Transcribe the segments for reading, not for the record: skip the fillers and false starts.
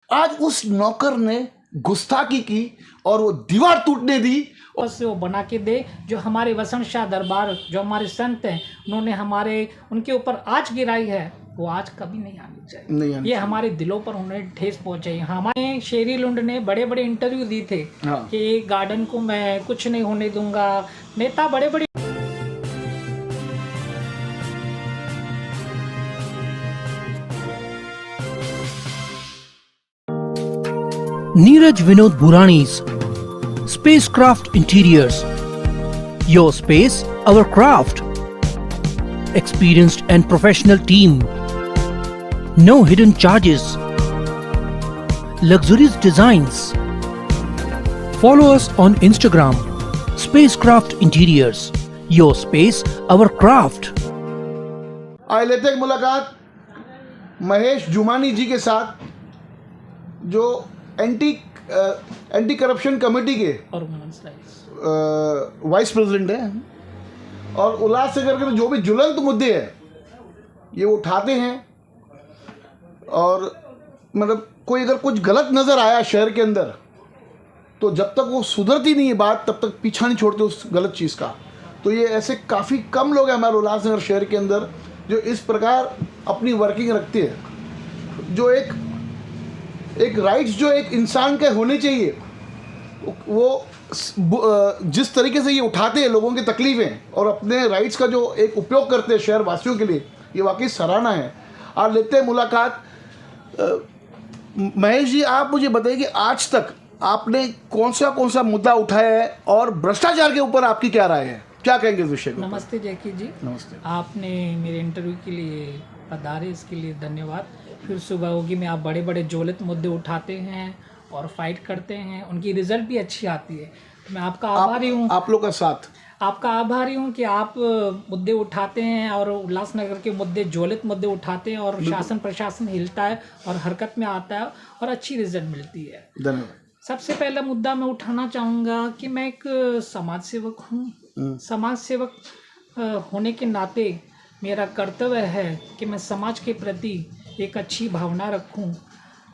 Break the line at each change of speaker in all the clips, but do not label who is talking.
आज उस नौकर ने गुस्ताखी की और वो दीवार टूटने दी
और से वो बना के दे। जो हमारे वसंत शाह दरबार, जो हमारे संत हैं, उन्होंने उनके ऊपर आँच गिराई है, वो आज कभी नहीं आनी चाहिए। ये हमारे दिलों पर उन्हें ठेस पहुंचाई। हमारे शेरी लुंड ने बड़े बड़े इंटरव्यू दिए थे कि गार्डन को मैं कुछ नहीं होने दूंगा। नेता बड़े बड़े
Neeraj Vinod Burani's Spacecraft Interiors. Your space, our craft. Experienced and professional team. No hidden charges. Luxurious designs. Follow us on Instagram. Spacecraft Interiors. Your space, our craft.
आइए लेते हैं मुलाकात महेश जुमानी जी के साथ, जो एंटी करप्शन कमेटी के vice president हैं और उल्लासनगर के जो भी ज्वलंत मुद्दे हैं ये उठाते हैं। और मतलब कोई अगर कुछ गलत नज़र आया शहर के अंदर तो जब तक वो सुधरती नहीं है बात, तब तक पीछा नहीं छोड़ते उस गलत चीज़ का। तो ये ऐसे काफ़ी कम लोग हैं हमारे उल्लासनगर शहर के अंदर जो इस प्रकार अपनी वर्किंग रखते हैं। जो एक राइट्स जो एक इंसान के होने चाहिए, वो जिस तरीके से ये उठाते हैं लोगों की तकलीफ़ें और अपने राइट्स का जो एक उपयोग करते हैं शहर वासियों के लिए, ये वाकई सराहना है। और लेते हैं मुलाकात महेश जी, आप मुझे बताइए कि आज तक आपने कौन सा मुद्दा उठाया है और भ्रष्टाचार के ऊपर आपकी क्या राय है, क्या कहेंगे इस विषय में?
नमस्ते जैकी जी।
नमस्ते।
आपने मेरे इंटरव्यू के लिए पधारे, इसके लिए धन्यवाद। फिर सुबह होगी में आप बड़े बड़े ज्वलित मुद्दे उठाते हैं और फाइट करते हैं, उनकी रिजल्ट भी अच्छी आती है। तो मैं आपका आभारी हूँ,
आप लोग का साथ,
आपका आभारी हूँ कि आप मुद्दे उठाते हैं और उल्लासनगर के मुद्दे, ज्वलित मुद्दे उठाते हैं और शासन प्रशासन हिलता है और हरकत में आता है और अच्छी रिजल्ट मिलती है।
धन्यवाद।
सबसे पहला मुद्दा मैं उठाना चाहूँगा कि मैं एक समाज सेवक हूँ। समाज सेवक होने के नाते मेरा कर्तव्य है कि मैं समाज के प्रति एक अच्छी भावना रखूं।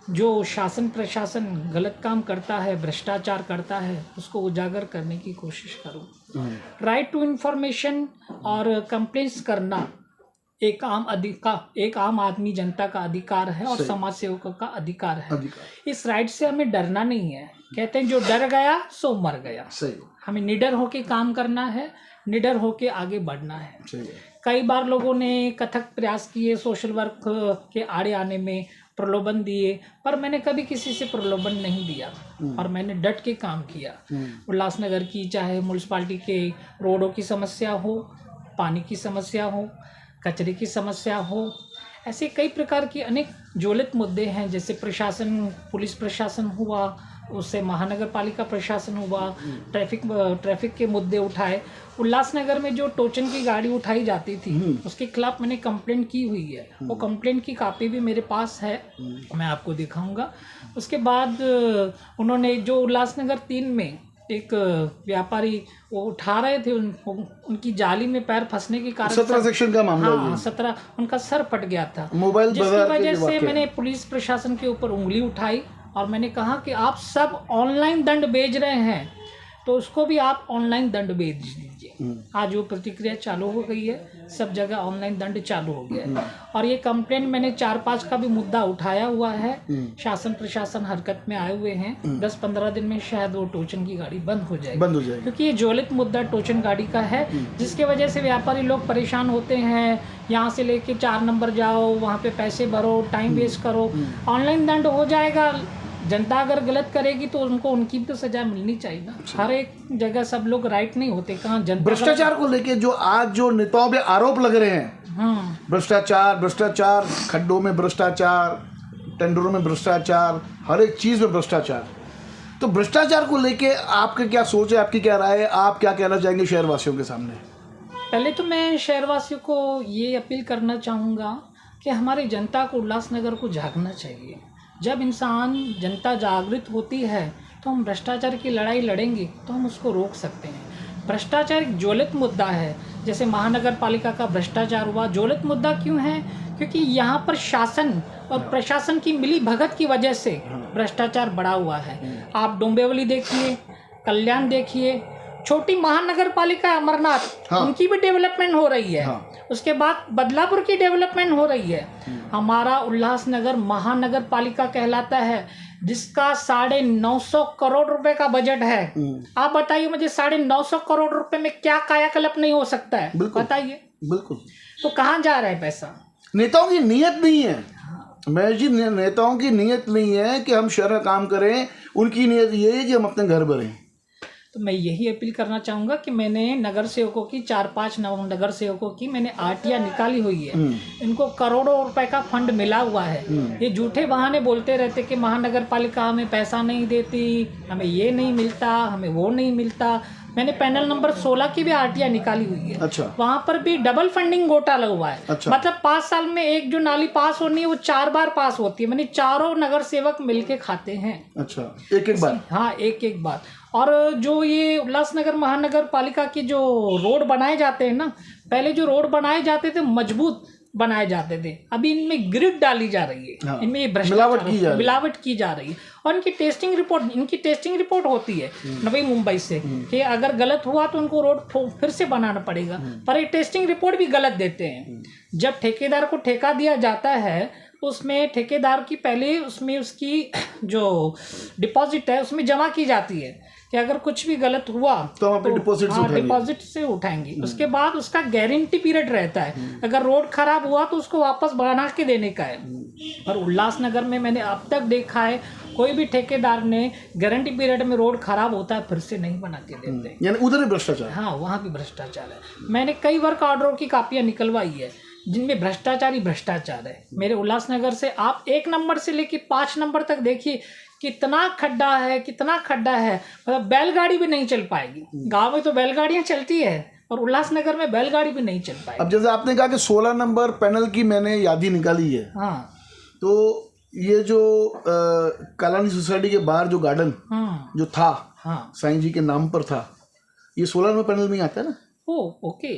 जो शासन प्रशासन गलत काम करता है, भ्रष्टाचार करता है, उसको उजागर करने की कोशिश करूं। राइट टू इन्फॉर्मेशन और कंप्लेंट्स करना एक आम आदमी जनता का अधिकार है और समाज सेवकों का अधिकार है। इस राइट से हमें डरना नहीं है। कहते हैं जो डर गया सो मर गया। सही। हमें निडर होके काम करना है, निडर होके आगे बढ़ना है। सही। कई बार लोगों ने कथक प्रयास किए सोशल वर्क के आड़े आने में, प्रलोभन दिए, पर मैंने कभी किसी से प्रलोभन नहीं दिया और मैंने डट के काम किया। उल्लासनगर की चाहे म्यूनसिपाल्टी के रोडों की समस्या हो, पानी की समस्या हो, कचरे की समस्या हो, ऐसे कई प्रकार की अनेक ज्वलित मुद्दे हैं। जैसे प्रशासन, पुलिस प्रशासन हुआ, उससे महानगर पालिका प्रशासन हुआ, ट्रैफिक के मुद्दे उठाए। उल्लासनगर में जो टोचन की गाड़ी उठाई जाती थी उसके खिलाफ मैंने कंप्लेंट की हुई है। वो कंप्लेंट की कॉपी भी मेरे पास है, मैं आपको दिखाऊंगा। उसके बाद उन्होंने जो उल्लासनगर 3 में एक व्यापारी वो उठा रहे थे, उनकी जाली में पैर फंसने के कारण
17 सेक्शन का मामला।
हाँ, 17 उनका सर फट गया था
मोबाइल,
जिसकी वजह से मैंने पुलिस प्रशासन के ऊपर उंगली उठाई और मैंने कहा कि आप सब ऑनलाइन दंड भेज रहे हैं तो उसको भी आप ऑनलाइन दंड भेज दीजिए। आज वो प्रतिक्रिया चालू हो गई है, सब जगह ऑनलाइन दंड चालू हो गया है। और ये कंप्लेंट मैंने 4-5 का भी मुद्दा उठाया हुआ है। शासन प्रशासन हरकत में आए हुए हैं। 10-15 दिन में शायद वो टोचन की गाड़ी बंद हो जाएगी, क्योंकि ये ज्वलित मुद्दा टोचन गाड़ी का है, जिसके वजह से व्यापारी लोग परेशान होते हैं। यहाँ से लेके 4 नंबर जाओ, वहाँ पे पैसे भरो, टाइम वेस्ट करो। ऑनलाइन दंड हो जाएगा। जनता अगर गलत करेगी तो उनको उनकी भी तो सजा मिलनी चाहिए ना। हर एक जगह सब लोग राइट नहीं होते। कहाँ जनता
भ्रष्टाचार को लेके जो आज जो नेताओं पे आरोप लग रहे हैं, भ्रष्टाचार, खड्डों में भ्रष्टाचार, टेंडरों में भ्रष्टाचार, हर एक चीज में भ्रष्टाचार। तो भ्रष्टाचार को लेके आपका क्या सोच है, आपकी क्या राय है, आप क्या कहना चाहेंगे शहरवासियों के सामने?
पहले तो मैं शहरवासियों को ये अपील करना चाहूँगा कि हमारी जनता को, उल्लासनगर को जागना चाहिए। जब जनता जागृत होती है तो हम भ्रष्टाचार की लड़ाई लड़ेंगे तो हम उसको रोक सकते हैं। भ्रष्टाचार एक ज्वलित मुद्दा है। जैसे महानगर पालिका का भ्रष्टाचार हुआ, ज्वलित मुद्दा क्यों है? क्योंकि यहाँ पर शासन और प्रशासन की मिली भगत की वजह से भ्रष्टाचार बढ़ा हुआ है। आप डोंबिवली देखिए, कल्याण देखिए, छोटी महानगर पालिका अमरनाथ,
हाँ।
उनकी भी डेवलपमेंट हो रही है।
हाँ।
उसके बाद बदलापुर की डेवलपमेंट हो रही है। हमारा उल्लासनगर महानगर पालिका कहलाता है, जिसका 950 करोड़ रुपए का बजट है। आप बताइए मुझे, 950 करोड़ रुपए में क्या कायाकल्प नहीं हो सकता है, बताइए।
बिल्कुल।
तो कहाँ जा रहा है पैसा?
नेताओं की नीयत नहीं है महेश जी, नेताओं की नीयत नहीं है कि हम शहर में काम करें, उनकी नीयत ये है कि हम अपने घर भरें।
तो मैं यही अपील करना चाहूँगा कि मैंने नगर सेवकों की 4-5 नगर सेवकों की मैंने आरटियाँ निकाली हुई है। इनको करोड़ों रुपए का फंड मिला हुआ है। ये झूठे बहाने बोलते रहते कि महानगर पालिका हमें पैसा नहीं देती, हमें ये नहीं मिलता, हमें वो नहीं मिलता। मैंने पैनल नंबर 16 की भी आरटियाँ निकाली हुई है।
अच्छा।
वहाँ पर भी डबल फंडिंग घोटाला हुआ है।
अच्छा।
मतलब 5 साल में एक जो नाली पास होनी है वो 4 बार पास होती है, मैंने चारों नगर सेवक मिलके खाते हैं।
अच्छा, एक बार।
हाँ, एक बार। और जो ये उल्लासनगर महानगर पालिका की जो रोड बनाए जाते हैं ना, पहले जो रोड बनाए जाते थे मजबूत बनाए जाते थे, अभी इनमें ग्रिड डाली जा रही है।
हाँ।
इनमें मिलावट की जा रही है। और इनकी टेस्टिंग रिपोर्ट होती है नवी मुंबई से कि अगर गलत हुआ तो उनको रोड फिर से बनाना पड़ेगा, पर ये टेस्टिंग रिपोर्ट भी गलत देते हैं। जब ठेकेदार को ठेका दिया जाता है उसमें ठेकेदार की पहले उसमें उसकी जो डिपॉजिट है उसमें जमा की जाती है कि अगर कुछ भी गलत हुआ
तो हम अपने
डिपॉजिट से उठाएंगे। उसके बाद उसका गारंटी पीरियड रहता है, अगर रोड खराब हुआ तो उसको वापस बना के देने का है। और उल्लासनगर में मैंने अब तक देखा है कोई भी ठेकेदार ने गारंटी पीरियड में रोड खराब होता है फिर से नहीं बना के देते,
यानी उधर ही भ्रष्टाचार।
हाँ, वहाँ भी भ्रष्टाचार है। मैंने कई वर्क ऑर्डरों की कापियाँ निकलवाई है जिनमें भ्रष्टाचार ही भ्रष्टाचार है। मेरे उल्लासनगर से आप 1 नंबर से लेके 5 नंबर तक देखिए कितना खड्डा है, मतलब बैलगाड़ी भी नहीं चल पाएगी। गांव में तो बैलगाड़ियां चलती है और उल्लासनगर में बैलगाड़ी भी नहीं चल पाएगी।
अब जैसे आपने कहा कि 16 नंबर पैनल की मैंने यादी निकाली है,
हाँ,
तो ये जो कलानी सोसाइटी के बाहर जो गार्डन जो था,
हाँ,
साईं जी के नाम पर था, ये 16 नंबर पैनल में आता है ना?
ओके,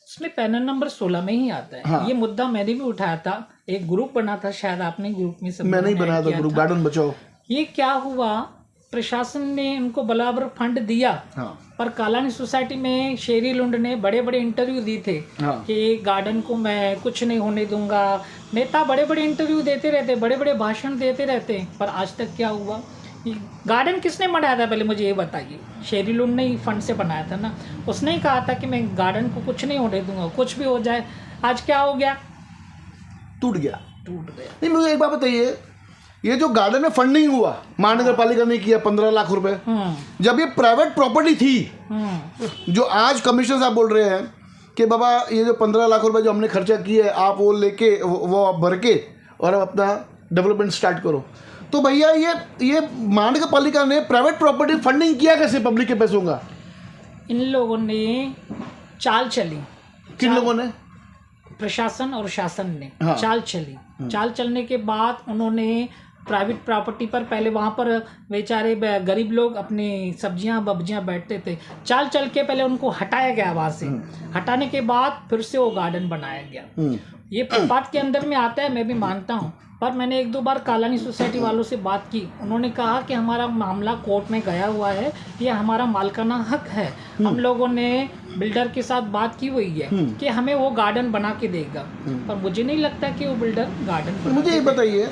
इसमें पैनल नंबर 16 में ही आता है।
हाँ।
ये मुद्दा मैंने भी उठाया था, एक ग्रुप बना था, शायद आपने ग्रुप में सब
मैंने ही बनाया था ग्रुप, गार्डन बचाओ।
ये क्या हुआ, प्रशासन ने उनको बराबर फंड दिया।
हाँ।
पर कालानी सोसाइटी में शेरी लुंड ने बड़े बड़े इंटरव्यू दिए थे।
हाँ।
कि गार्डन को मैं कुछ नहीं होने दूंगा। नेता बड़े बड़े इंटरव्यू देते रहते, बड़े बड़े भाषण देते रहते, पर आज तक क्या हुआ? गार्डन किसने बनाया था पहले मुझे ये बताइए? शेरी लुंड ने ही फंड से बनाया था ना, उसने ही कहा था कि मैं गार्डन को कुछ नहीं होने दूंगा, कुछ भी हो जाए। आज क्या हो गया? टूट गया।
नहीं, मुझे एक बात बताइए, ये जो गार्डन में फंडिंग हुआ महानगर पालिका ने किया 15 लाख रुपए, जब ये प्राइवेट प्रॉपर्टी थी, जो आज कमिश्नर साहब बोल रहे हैं कि बाबा ये जो 15 लाख रुपए जो हमने खर्चा किया है आप वो लेके वो आप भर के और अपना डेवलपमेंट स्टार्ट करो, तो भैया ये महानगर पालिका ने प्राइवेट प्रॉपर्टी फंडिंग किया कैसे पब्लिक के पैसों का?
इन लोगों ने चाल चली।
किन लोगों ने?
प्रशासन और शासन ने।
हाँ।
चाल चली। चाल चलने के बाद उन्होंने प्राइवेट प्रॉपर्टी पर पहले वहाँ पर बेचारे गरीब लोग अपनी सब्जियां बब्जियां बैठते थे, चाल चल के पहले उनको हटाया गया वहाँ से। हटाने के बाद फिर से वो गार्डन बनाया गया। ये बात के अंदर में आता है, मैं भी मानता हूँ, पर मैंने 1-2 बार कालानी सोसाइटी वालों से बात की। उन्होंने कहा कि हमारा मामला कोर्ट में गया हुआ है, ये हमारा मालिकाना हक है। हम लोगों ने बिल्डर के साथ बात की हुई है कि हमें वो गार्डन बना के देगा, पर मुझे नहीं लगता कि वो बिल्डर गार्डन।
मुझे ये बताइए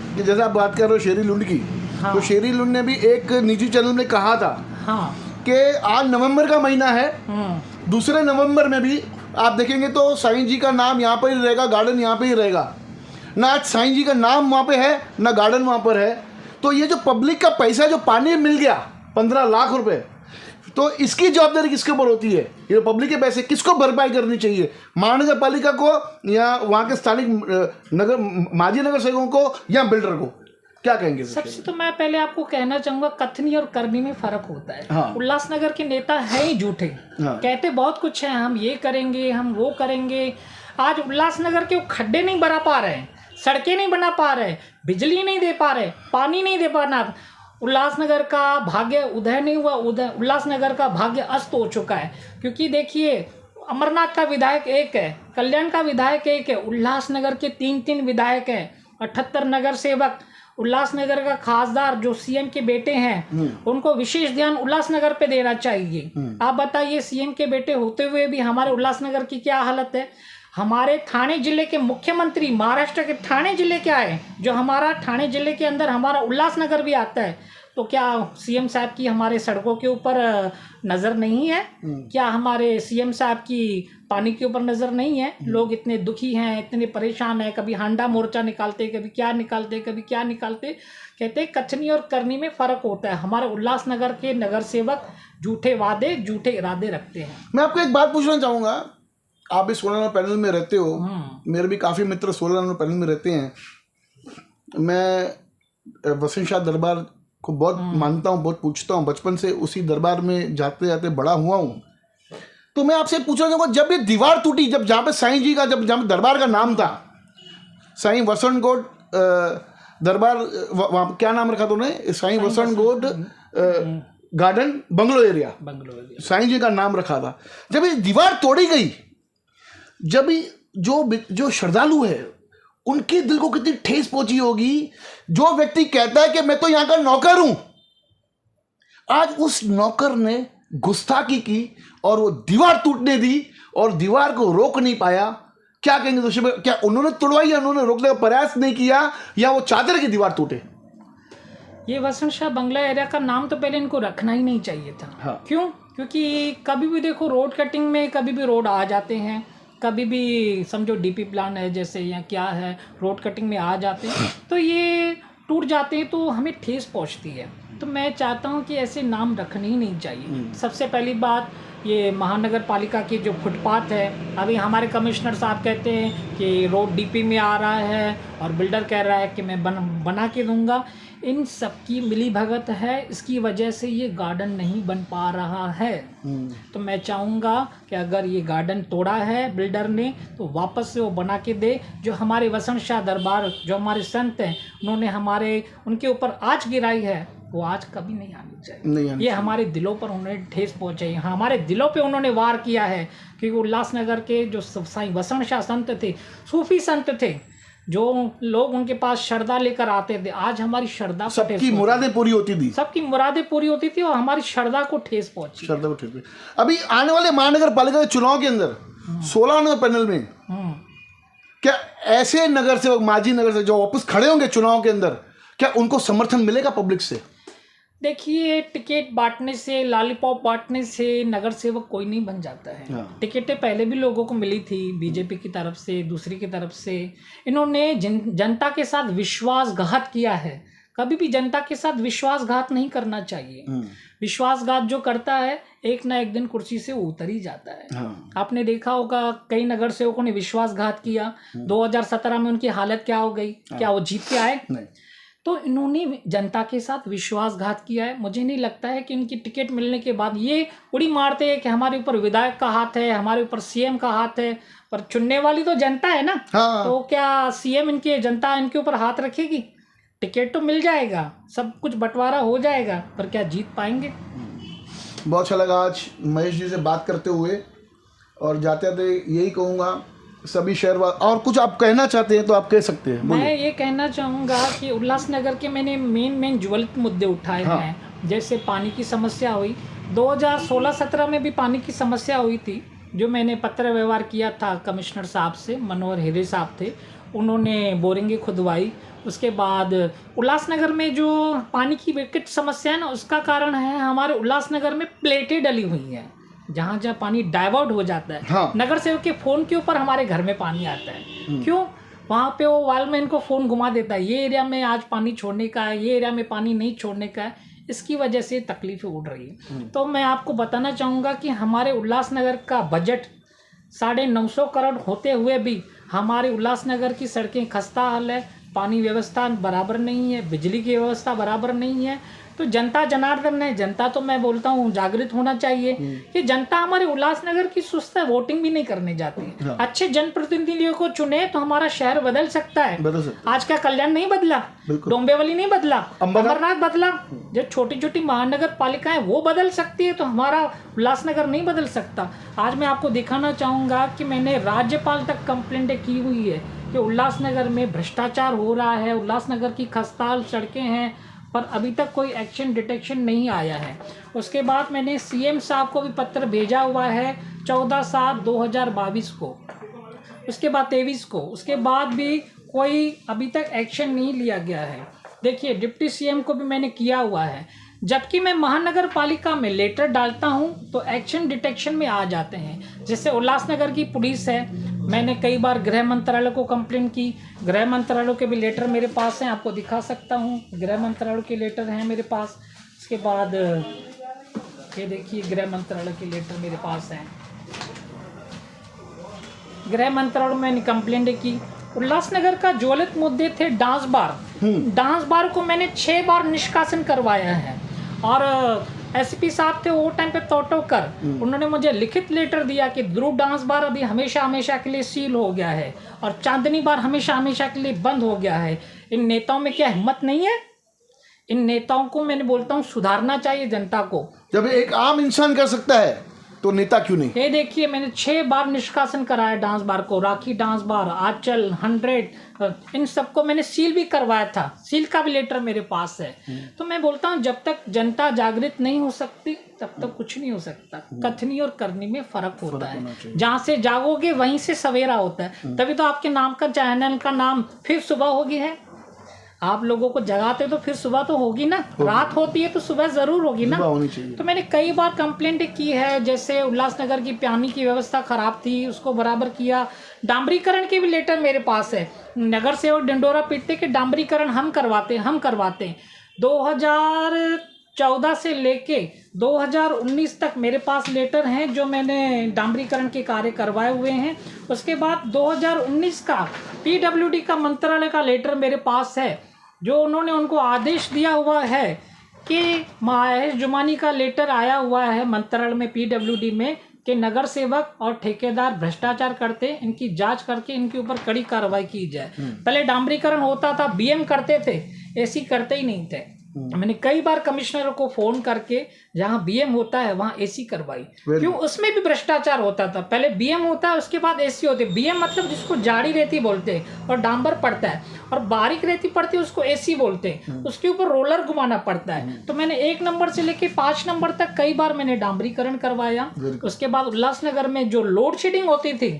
कि जैसे आप बात कर रहे हो शेरी लुंड की,
हाँ।
तो शेरी लुंड ने भी एक निजी चैनल में कहा था,
हाँ,
कि आज नवंबर का महीना है, 2 नवंबर में भी आप देखेंगे तो साईं जी का नाम यहाँ पर ही रहेगा, गार्डन यहाँ पे ही रहेगा। ना आज साईं जी का नाम वहाँ पे है, ना गार्डन वहाँ पर है। तो ये जो पब्लिक का पैसा जो पानी में मिल गया 15 लाख रुपए, तो इसकी जवाबदारी किसके ऊपर होती है? ये पब्लिक के पैसे किसको भरपाई करनी चाहिए? महानगर पालिका को या वहाँ के स्थानिक माजी नगर सेवकों को या बिल्डर को? क्या कहेंगे?
सबसे तो मैं पहले आपको कहना चाहूंगा, कथनी और करनी में फर्क होता है।
हाँ।
उल्लासनगर के नेता है ही झूठे।
हाँ।
कहते बहुत कुछ है, हम ये करेंगे, हम वो करेंगे। आज उल्लासनगर के वो खड्डे नहीं भरा पा रहे हैं, सड़कें नहीं बना पा रहे, बिजली नहीं दे पा रहे, पानी नहीं दे पा रहे। उल्लासनगर का भाग्य उदय नहीं हुआ, उल्लासनगर का भाग्य अस्त हो चुका है। क्योंकि देखिए, अमरनाथ का विधायक एक है, कल्याण का विधायक एक है, उल्लासनगर के 3 विधायक हैं, 78 नगर सेवक। उल्लासनगर का खासदार जो सीएम के बेटे हैं उनको विशेष ध्यान उल्लासनगर पे देना चाहिए। आप बताइए, सीएम के बेटे होते हुए भी हमारे उल्लासनगर की क्या हालत है। हमारे ठाणे जिले के मुख्यमंत्री, महाराष्ट्र के ठाणे जिले क्या है, जो हमारा ठाणे जिले के अंदर हमारा उल्लासनगर भी आता है, तो क्या सीएम साहब की हमारे सड़कों के ऊपर नज़र नहीं है? क्या हमारे सीएम साहब की पानी के ऊपर नज़र नहीं है? लोग इतने दुखी हैं, इतने परेशान हैं, कभी हांडा मोर्चा निकालते, कभी क्या निकालते, कभी क्या निकालते। कहते कथनी और करनी में फ़र्क होता है। हमारे उल्लासनगर के नगर सेवक झूठे वादे, झूठे इरादे रखते हैं।
मैं आपको एक बात पूछना चाहूँगा, आप भी 16 नंबर पैनल में रहते हो, मेरे भी काफ़ी मित्र 16 नंबर पैनल में रहते हैं। मैं वसंत शाह दरबार को बहुत मानता हूँ, बहुत पूछता हूँ, बचपन से उसी दरबार में जाते जाते बड़ा हुआ हूँ। तो मैं आपसे पूछना चाहूँगा, जब ये दीवार टूटी, जब जहाँ पे साईं जी का, जब जहाँ पे दरबार का नाम था साईं वसंत गौड़ दरबार, वहाँ क्या नाम रखा था उन्होंने, Sai Vasant Gaud garden bungalow area, Sai ji का नाम रखा था। जब ये दीवार तोड़ी गई, जब जो श्रद्धालु है उनके दिल को कितनी ठेस पहुंची होगी। जो व्यक्ति कहता है कि मैं तो यहाँ का नौकर हूं, आज उस नौकर ने गुस्ताखी की और वो दीवार टूटने दी और दीवार को रोक नहीं पाया। क्या कहेंगे दोषी? क्या उन्होंने तोड़वाई या उन्होंने रोकने का प्रयास नहीं किया, या वो चाहते थे कि दीवार टूटे?
ये वसंत शाह बंगला एरिया का नाम तो पहले इनको रखना ही नहीं चाहिए था।
हाँ।
क्यों? क्योंकि कभी भी देखो रोड कटिंग में कभी भी रोड आ जाते हैं, कभी भी समझो डीपी प्लान है जैसे, या क्या है, रोड कटिंग में आ जाते हैं तो ये टूट जाते हैं, तो हमें ठेस पहुंचती है। तो मैं चाहता हूं कि ऐसे नाम रखने ही नहीं चाहिए। सबसे पहली बात, ये महानगर पालिका की जो फुटपाथ है, अभी हमारे कमिश्नर साहब कहते हैं कि रोड डीपी में आ रहा है और बिल्डर कह रहा है कि मैं बना के दूंगा। इन सब की मिली भगत है, इसकी वजह से ये गार्डन नहीं बन पा रहा है। तो मैं चाहूँगा कि अगर ये गार्डन तोड़ा है बिल्डर ने, तो वापस से वो बना के दे। जो हमारे वसंत शाह दरबार, जो हमारे संत हैं, उन्होंने उनके ऊपर आँच गिराई है, वो आज कभी नहीं आनी चाहिए। ये हमारे दिलों पर उन्होंने ठेस पहुंचाई, हमारे दिलों पे उन्होंने वार किया है। क्योंकि उल्लासनगर के जो साईं वसंत शाह संत थे, सूफी संत थे, जो लोग उनके पास श्रद्धा लेकर आते थे, आज हमारी श्रद्धा,
सबकी मुरादें पूरी होती थी,
सबकी मुरादें पूरी होती थी और हमारी श्रद्धा को ठेस पहुंची।
श्रद्धा को ठेस। अभी आने वाले महानगर पालिका के चुनाव के अंदर 16 नंबर पैनल में क्या ऐसे नगर सेवक, माजी नगर से जो वापस खड़े होंगे चुनाव के अंदर, क्या उनको समर्थन मिलेगा पब्लिक से?
देखिए, टिकट बांटने से, लॉलीपॉप बांटने से नगर सेवक कोई नहीं बन जाता है। टिकटें पहले भी लोगों को मिली थी, बीजेपी की तरफ से, दूसरी की तरफ से। इन्होंने जनता के साथ विश्वासघात किया है। कभी भी जनता के साथ विश्वासघात नहीं करना चाहिए। विश्वासघात जो करता है, एक ना एक दिन कुर्सी से उतर ही जाता है। आपने देखा होगा कई नगर सेवकों ने विश्वासघात किया। 2017 में उनकी हालत क्या हो गई? क्या वो जीत के आए? नहीं। तो इन्होंने जनता के साथ विश्वासघात किया है। मुझे नहीं लगता है कि इनकी टिकट मिलने के बाद ये उड़ी मारते हैं कि हमारे ऊपर विधायक का हाथ है, हमारे ऊपर सीएम का हाथ है, पर चुनने वाली तो जनता है ना। तो क्या सीएम जनता इनके ऊपर हाथ रखेगी? टिकट तो मिल जाएगा, सब कुछ बंटवारा हो जाएगा, पर क्या जीत पाएंगे?
बहुत अच्छा लगा आज महेश जी से बात करते हुए, और जाते जाते यही कहूँगा सभी शहरवासी, और कुछ आप कहना चाहते हैं तो आप कह सकते हैं।
मैं ये कहना चाहूँगा कि उल्लासनगर के मैंने मेन ज्वलित मुद्दे उठाए हैं। जैसे पानी की समस्या हुई, 2016-17 में भी पानी की समस्या हुई थी, जो मैंने पत्र व्यवहार किया था कमिश्नर साहब से, मनोहर हिरे साहब थे, उन्होंने बोरिंगें खुदवाई। उसके बाद उल्लासनगर में जो पानी की विकट समस्या है ना, उसका कारण है हमारे उल्लासनगर में प्लेटें डली हुई हैं, जहाँ जहाँ पानी डाइवर्ट हो जाता है। नगर सेवक के फ़ोन के ऊपर हमारे घर में पानी आता है। क्यों? वहाँ पे वो वालमैन को फ़ोन घुमा देता है, ये एरिया में आज पानी छोड़ने का है, ये एरिया में पानी नहीं छोड़ने का है। इसकी वजह से तकलीफ़ें उठ रही है। तो मैं आपको बताना चाहूँगा कि हमारे उल्लासनगर का बजट 950 करोड़ होते हुए भी हमारे उल्लासनगर की सड़कें खस्ता हाल है, पानी व्यवस्था बराबर नहीं है, बिजली की व्यवस्था बराबर नहीं है। तो जनता जनार्दन है, जनता तो मैं बोलता हूँ जागृत होना चाहिए कि जनता हमारे उल्लासनगर की सुस्त है, वोटिंग भी नहीं करने जाती है। अच्छे जनप्रतिनिधियों को चुने तो हमारा शहर बदल सकता है। आज का कल्याण नहीं बदला, डोंबिवली नहीं बदला, अमरनाथ बदला, जो छोटी छोटी महानगर पालिकाएं वो बदल सकती है, तो हमारा उल्लासनगर नहीं बदल सकता। आज मैं आपको दिखाना चाहूँगा कि मैंने राज्यपाल तक कंप्लेंटें की हुई है कि उल्लासनगर में भ्रष्टाचार हो रहा है, उल्लासनगर की खस्ताल सड़कें हैं, पर अभी तक कोई एक्शन डिटेक्शन नहीं आया है। उसके बाद मैंने सीएम साहब को भी पत्र भेजा हुआ है 14/7/2022 को, उसके बाद 23 को, उसके बाद भी कोई अभी तक एक्शन नहीं लिया गया है। देखिए डिप्टी सीएम को भी मैंने किया हुआ है, जबकि मैं महानगर पालिका में लेटर डालता हूं तो एक्शन डिटेक्शन में आ जाते हैं। जैसे उल्लासनगर की पुलिस है, मैंने कई बार गृह मंत्रालय को कंप्लेन की, गृह मंत्रालय के भी लेटर मेरे पास हैं, आपको दिखा सकता हूं, गृह मंत्रालय के लेटर हैं मेरे पास। उसके बाद ये देखिए गृह मंत्रालय के लेटर मेरे पास हैं, गृह मंत्रालय में मैंने कंप्लेंट की। उल्लासनगर का ज्वलित मुद्दे थे डांस बार को मैंने 6 बार निष्कासन करवाया है। और एसपी साहब थे वो टाइम पे तोटोकर, उन्होंने मुझे लिखित लेटर दिया कि ध्रुव डांस बार अभी हमेशा के लिए सील हो गया है और चांदनी बार हमेशा के लिए बंद हो गया है। इन नेताओं में क्या हिम्मत नहीं है? इन नेताओं को मैंने बोलता हूँ सुधारना चाहिए जनता को।
जब एक आम इंसान कर सकता है तो नेता क्यों नहीं?
ये देखिए मैंने 6 बार निष्कासन कराया डांस बार को, राखी डांस बार, आंचल, 100, इन सबको मैंने सील भी करवाया था, सील का भी लेटर मेरे पास है। तो मैं बोलता हूँ जब तक जनता जागृत नहीं हो सकती तब तक कुछ नहीं हो सकता। कथनी और करनी में फर्क होता है। जहाँ से जागोगे वहीं से सवेरा होता है। तभी तो आपके नाम का चैनल का नाम फिर सुबह होगी है। आप लोगों को जगाते तो फिर सुबह तो होगी ना, रात होती है तो सुबह जरूर होगी ना। तो मैंने कई बार कंप्लेंट की है, जैसे उल्लासनगर की पानी की व्यवस्था खराब थी, उसको बराबर किया। डांबरीकरण के भी लेटर मेरे पास है, नगर सेवक डिंडोरा पीटते कि डांबरीकरण हम करवाते। 2014 से लेके 2019 तक मेरे पास लेटर हैं जो मैंने डांबरीकरण के कार्य करवाए हुए हैं। उसके बाद 2019 का पीडब्ल्यूडी का मंत्रालय का लेटर मेरे पास है, जो उन्होंने उनको आदेश दिया हुआ है कि महेश जुमानी का लेटर आया हुआ है मंत्रालय में पीडब्ल्यूडी में कि नगर सेवक और ठेकेदार भ्रष्टाचार करते, इनकी जांच करके इनके ऊपर कड़ी कार्रवाई की जाए। पहले डांबरीकरण होता था, बीएम करते थे, एसी करते ही नहीं थे। मैंने कई बार कमिश्नर को फोन करके जहाँ बीएम होता है वहाँ एसी करवाई, क्यों? उसमें भी भ्रष्टाचार होता था। पहले बीएम होता है उसके बाद एसी होते। बीएम मतलब जिसको जाड़ी रेती बोलते हैं और डांबर पड़ता है, और बारीक रेती पड़ती है उसको एसी बोलते हैं, उसके ऊपर रोलर घुमाना पड़ता है। तो मैंने 1 नंबर से लेके 5 नंबर तक कई बार मैंने डांबरीकरण करवाया। उसके बाद उल्लासनगर में जो लोड शेडिंग होती थी,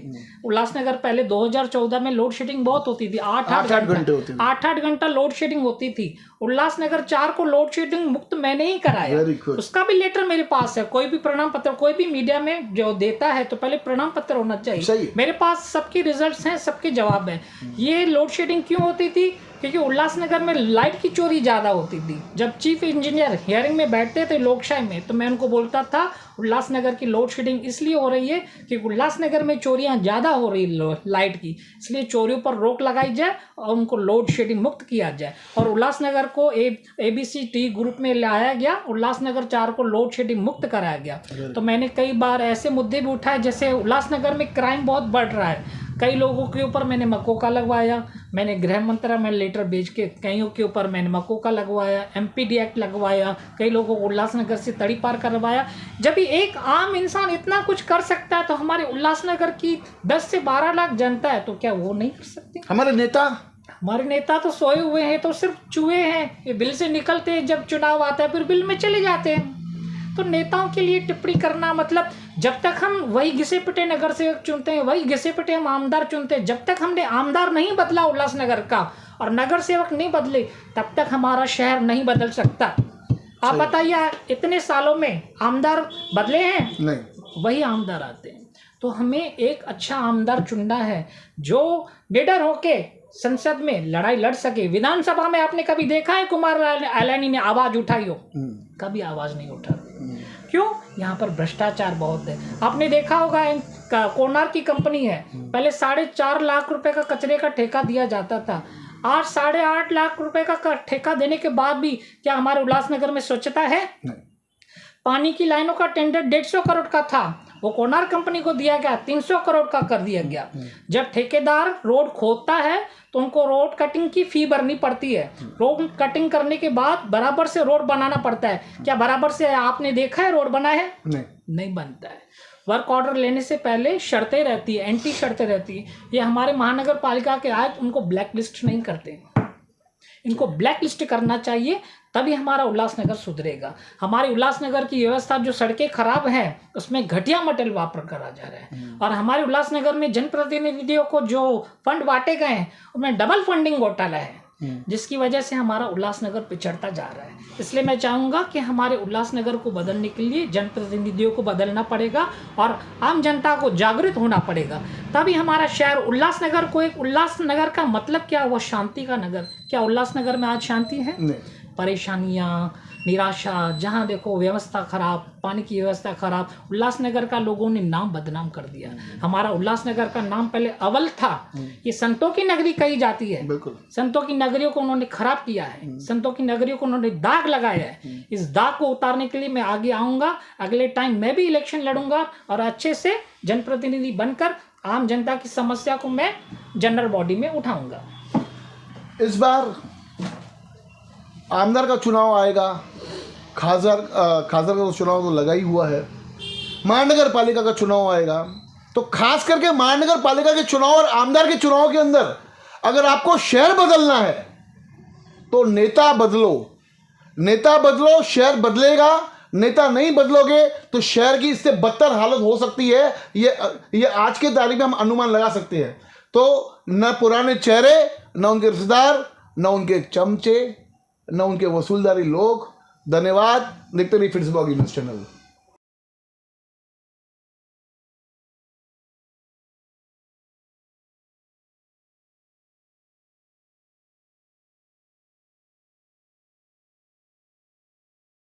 उल्लासनगर पहले 2014 में लोड शेडिंग बहुत होती थी, 8-8 घंटा लोड शेडिंग होती थी। उल्लासनगर 4 को लोड शेडिंग मुक्त मैंने ही कराया, उसका भी लेटर मेरे पास है। कोई भी प्रणाम पत्र कोई भी मीडिया में जो देता है तो पहले प्रणाम पत्र होना चाहिए। मेरे पास सबके रिजल्ट्स हैं, सबके जवाब हैं। ये लोड शेडिंग क्यों होती थी? क्योंकि उल्लासनगर में लाइट की चोरी ज़्यादा होती थी। जब चीफ इंजीनियर हियरिंग में बैठते थे लोकशाही में, तो मैं उनको बोलता था उल्लासनगर की लोड शेडिंग इसलिए हो रही है कि उल्लासनगर में चोरियां ज़्यादा हो रही लाइट की, इसलिए चोरियों पर रोक लगाई जाए और उनको लोड शेडिंग मुक्त किया जाए। और उल्लासनगर को ABCD ग्रुप में लाया गया, उल्लासनगर 4 को लोड शेडिंग मुक्त कराया गया। तो मैंने कई बार ऐसे मुद्दे भी उठाए, जैसे उल्लासनगर में क्राइम बहुत बढ़ रहा है, कई लोगों के ऊपर मैंने मकोका लगवाया। मैंने गृह मंत्रालय में लेटर भेज के कईयों के ऊपर मैंने मकोका लगवाया, MPD एक्ट लगवाया, कई लोगों को उल्लासनगर से तड़ी पार करवाया। जब भी एक आम इंसान इतना कुछ कर सकता है तो हमारे उल्लासनगर की 10 से 12 लाख जनता है, तो क्या वो नहीं कर सकती?
हमारे नेता
तो सोए हुए हैं, तो सिर्फ चूहे हैं। ये बिल से निकलते हैं, जब चुनाव आता है फिर बिल में चले जाते हैं। तो नेताओं के लिए टिप्पणी करना मतलब, जब तक हम वही घिसे पिटे नगर सेवक चुनते हैं, वही घिसे पिटे हम आमदार चुनते हैं, जब तक हमने आमदार नहीं बदला उल्लासनगर का और नगर सेवक नहीं बदले, तब तक हमारा शहर नहीं बदल सकता। आप बताइए, इतने सालों में आमदार बदले हैं?
नहीं,
वही आमदार आते हैं। तो हमें एक अच्छा आमदार चुनना है जो निडर होके संसद में लड़ाई लड़ सके। विधानसभा में आपने कभी देखा है कुमार आलानी ने आवाज उठाई हो? कभी आवाज नहीं उठाते। क्यों? यहाँ पर भ्रष्टाचार बहुत है। आपने देखा होगा कोणार्क की कंपनी है, पहले 4.5 लाख रुपए का कचरे का ठेका दिया जाता था। आज 8.5 लाख रुपए का ठेका देने के बाद भी क्या हमारे उल्लासनगर में स्वच्छता है? पानी की लाइनों का टेंडर 150 करोड़ का था, वो कोणार्क कंपनी को दिया गया, 300 करोड़ का कर दिया गया। जब ठेकेदार रोड खोदता है तो उनको रोड कटिंग की फी भरनी पड़ती है। रोड कटिंग करने के बाद बराबर से रोड बनाना पड़ता है। क्या बराबर से आपने देखा है रोड बना है? नहीं बनता है। वर्क ऑर्डर लेने से पहले शर्तें रहती है, एंटी शर्तें रहती है। ये हमारे महानगर पालिका के आयुक्त उनको ब्लैक लिस्ट नहीं करते, इनको ब्लैक लिस्ट करना चाहिए, तभी हमारा उल्लासनगर सुधरेगा। हमारे उल्लासनगर की व्यवस्था जो सड़कें खराब हैं उसमें घटिया मटेरियल वापर करा जा रहा है, और हमारे उल्लासनगर में जनप्रतिनिधियों को जो फंड बांटे गए हैं उनमें डबल फंडिंग घोटाला है, जिसकी वजह से हमारा उल्लासनगर पिछड़ता जा रहा है। इसलिए मैं चाहूँगा कि हमारे उल्लासनगर को बदलने के लिए जनप्रतिनिधियों को बदलना पड़ेगा और आम जनता को जागृत होना पड़ेगा, तभी हमारा शहर उल्लासनगर को एक उल्लासनगर का मतलब क्या हुआ, शांति का नगर। क्या उल्लासनगर में आज शांति है? परेशानियाँ, निराशा, जहाँ देखो व्यवस्था खराब, पानी की व्यवस्था खराब। उल्लासनगर का लोगों ने नाम बदनाम कर दिया। हमारा उल्लासनगर का नाम पहले अव्वल था, ये संतों की नगरी कही जाती है।
बिल्कुल,
संतों की नगरियों को उन्होंने खराब किया है, संतों की नगरियों को उन्होंने दाग लगाया है। इस दाग को उतारने के लिए मैं आगे आऊँगा, अगले टाइम मैं भी इलेक्शन लड़ूंगा और अच्छे से जनप्रतिनिधि बनकर आम जनता की समस्या को मैं जनरल बॉडी में उठाऊंगा।
इस बार आमदार का चुनाव आएगा, खासदार का तो चुनाव तो लगा ही हुआ है, महानगर पालिका का चुनाव आएगा। तो खास करके महानगर पालिका के चुनाव और आमदार के चुनाव के अंदर अगर आपको शहर बदलना है तो नेता बदलो, नेता बदलो, शहर बदलेगा। नेता नहीं बदलोगे तो शहर की इससे बदतर हालत हो सकती है, ये आज के तारीख में हम अनुमान लगा सकते हैं। तो न पुराने चेहरे, न उनके रिश्तेदार, न उनके चमचे, न उनके वसूलदारी लोग। धन्यवाद। देखते रहिए फिर से ब्लॉगिंग न्यूज़ चैनल।